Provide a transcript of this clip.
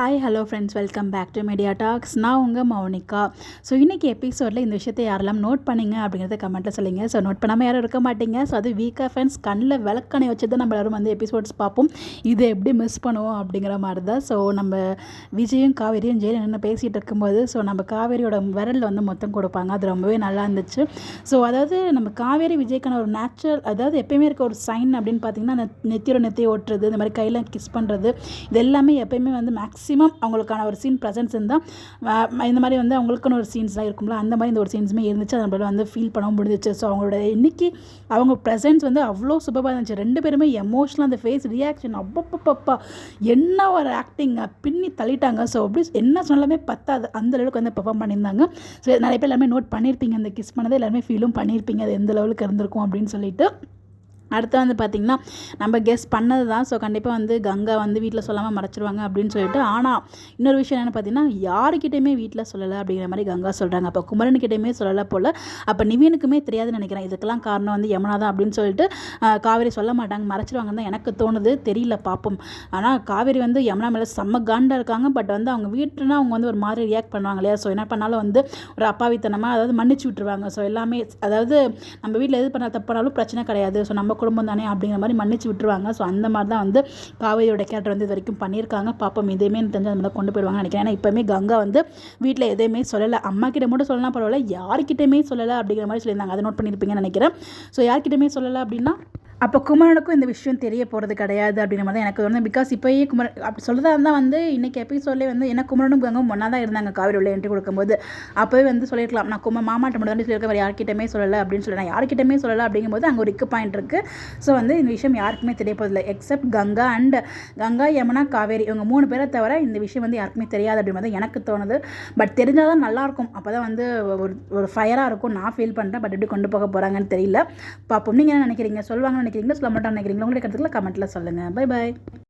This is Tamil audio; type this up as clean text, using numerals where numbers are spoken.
Hi hello friends, welcome back to Media Talks. நான் உங்கள் மௌனிகா. ஸோ இன்றைக்கி எபிசோடில் இந்த விஷயத்தை யாரெல்லாம் நோட் பண்ணிங்க அப்படிங்கிறத கமெண்ட்டில் சொல்லுங்க. ஸோ நோட் பண்ணாமல் யாரும் இருக்க மாட்டீங்க. ஸோ அது வீக்காக ஃப்ரெண்ட்ஸ் கண்ணில் விளக்கணை வச்சு தான் நம்ம எல்லோரும் வந்து எபிசோட்ஸ் பார்ப்போம். இதை எப்படி மிஸ் பண்ணுவோம் அப்படிங்கிற மாதிரி தான். ஸோ நம்ம விஜயும் காவேரியும் ஜெயிலில் நின்று பேசிகிட்டு இருக்கும்போது ஸோ நம்ம காவேரியோட விரலில் வந்து மொத்தம் கொடுப்பாங்க. அது ரொம்பவே நல்லா இருந்துச்சு. ஸோ அதாவது நம்ம காவேரி விஜய்க்கான ஒரு நேச்சுரல், அதாவது எப்பயுமே இருக்க ஒரு சைன் அப்படின்னு பார்த்தீங்கன்னா அந்த நெத்தியோட நெத்தியை ஓட்டுறது, இந்த மாதிரி கையில் கிஸ் பண்ணுறது, இது எல்லாமே எப்பயுமே வந்து மேக்ஸிமம் அவங்களுக்கான ஒரு சீன் ப்ரெசன்ஸ் இருந்தால் இந்த மாதிரி வந்து அவங்களுக்கான ஒரு சீன்ஸ்லாம் இருக்கும்ல, அந்த மாதிரி இந்த ஒரு சீன்ஸுமே இருந்துச்சு. அதை நம்மளால வந்து ஃபீல் பண்ணவும் முடிஞ்சிச்சு. ஸோ அவங்களோட இன்னைக்கு அவங்க ப்ரெசன்ஸ் வந்து அவ்வளோ சூப்பராக இருந்துச்சு. ரெண்டு பேருமே எமோஷனலாக அந்த ஃபேஸ் ரியாக்ஷன் அப்பப்பப்பா என்ன ஒரு ஆக்டிங் பின்னி தள்ளிட்டாங்க. ஸோ அப்படி என்ன சொன்னாலுமே பத்தாது, அந்த அளவுக்கு வந்து பெர்ஃபார்ம் பண்ணியிருந்தாங்க. ஸோ நிறைய பேர் எல்லாமே நோட் பண்ணியிருப்பீங்க, அந்த கிஸ் பண்ணதை எல்லாருமே ஃபீலும் பண்ணியிருப்பீங்க, அது எந்த லெவலுக்கு இருந்திருக்கும் அப்படின்னு சொல்லிட்டு. அடுத்து வந்து பார்த்திங்கன்னா நம்ம கெஸ் பண்ணது தான். ஸோ கண்டிப்பாக வந்து கங்கா வந்து வீட்டில் சொல்லாமல் மறைச்சிருவாங்க அப்படின்னு சொல்லிட்டு. ஆனால் இன்னொரு விஷயம் என்னென்னு பார்த்தீங்கன்னா யாருக்கிட்டையுமே வீட்டில் சொல்லலை அப்படிங்கிற மாதிரி கங்கா சொல்கிறாங்க. அப்போ குமரனுக்கிட்டையுமே சொல்லலை போல். அப்போ நிவீனுக்குமே தெரியாதுன்னு நினைக்கிறேன். இதுக்கெல்லாம் காரணம் வந்து யமுனா தான் அப்படின்னு சொல்லிட்டு காவேரி சொல்ல மாட்டாங்க, மறைச்சிருவாங்கன்னு தான் எனக்கு தோணுது. தெரியல, பார்ப்போம். ஆனால் காவேரி வந்து யமுனா மேலே செம்ம காண்டாக இருக்காங்க. பட் வந்து அவங்க வீட்டுனா அவங்க வந்து ஒரு மாதிரி ரியாக்ட் பண்ணுவாங்க இல்லையா. ஸோ என்ன பண்ணாலும் வந்து ஒரு அப்பாவித்தனமாக அதாவது மன்னிச்சு விட்டுருவாங்க. ஸோ எல்லாமே அதாவது நம்ம வீட்டில் எது பண்ணால் தப்பு பண்ணாலும் பிரச்சனை கிடையாது, ஸோ நம்ம குடும்பம் தானே அப்படிங்கிற மாதிரி மன்னிச்சு விட்டுருவாங்க. ஸோ அந்த மாதிரி தான் வந்து காவேரியோட கேரக்டர் வந்து இது வரைக்கும் பண்ணியிருக்காங்க. பாப்போம், எதையுமே தெரிஞ்சு அந்த மாதிரி கொண்டு போயிடுவாங்கன்னு நினைக்கிறேன். ஏன்னா இப்போவுமே கங்கா வந்து வீட்டில் எதையுமே சொல்லலை, அம்மா கிட்ட மட்டும் சொல்லலாம் பரவாயில்ல, யார்கிட்டையுமே சொல்லலை அப்படிங்கிற மாதிரி சொல்லியிருந்தாங்க. அதை நோட் பண்ணியிருப்பீங்கன்னு நினைக்கிறேன். ஸோ யார்கிட்டையுமே சொல்லலை அப்படின்னா அப்போ குமரனுக்கும் இந்த விஷயம் தெரிய போகிறது கிடையாது அப்படின்ற மாதிரி தான் எனக்கு தோணுது. பிகாஸ் இப்போயே குமரன் அப்படி சொல்கிறதா இருந்தால் வந்து இன்றைக்கி எபிசோட்லேயே வந்து என்ன குமரனும் கங்காவும் ஒன்றா தான் இருந்தாங்க காவேரி உள்ள என்ட்ரி கொடுக்கும்போது. அப்போவே வந்து சொல்லியிருக்கலாம், நான் மாமாட்ட மட்டும் தான் சொல்லியிருக்கேன், வேறு யார்கிட்டமே சொல்லலை அப்படின்னு சொல்லி. நான் யார்கிட்டமே சொல்லலை அப்படிங்கும்போது அங்கே ஒரு இக்கு பாயிண்ட் இருக்குது. ஸோ வந்து இந்த விஷயம் யாருக்குமே தெரிய போதில்லை எக்ஸப்ட் கங்கா அண்ட் கங்கா, யமுனா, காவேரி இவங்க 3 பேரை தவிர இந்த விஷயம் வந்து யாருக்குமே தெரியாது அப்படின்ற மாதிரி எனக்கு தோணுது. பட் தெரிஞ்சால் தான் நல்லாயிருக்கும். அப்போ தான் வந்து ஒரு ஃபயராக இருக்கும் நான் ஃபீல் பண்ணுறேன். பட் எப்படி கொண்டு போக போகிறாங்கன்னு தெரியல. பார்ப்போம். நீங்கள் என்ன நினைக்கிறீங்க? சொல்லுவாங்கன்னு நினைக்கிறீங்களா, சொல்ல மாட்டான்னு நினைக்கிறீங்களா? உங்களுடைய கருத்துக்களை கமெண்ட்டில் சொல்லுங்கள். Bye bye.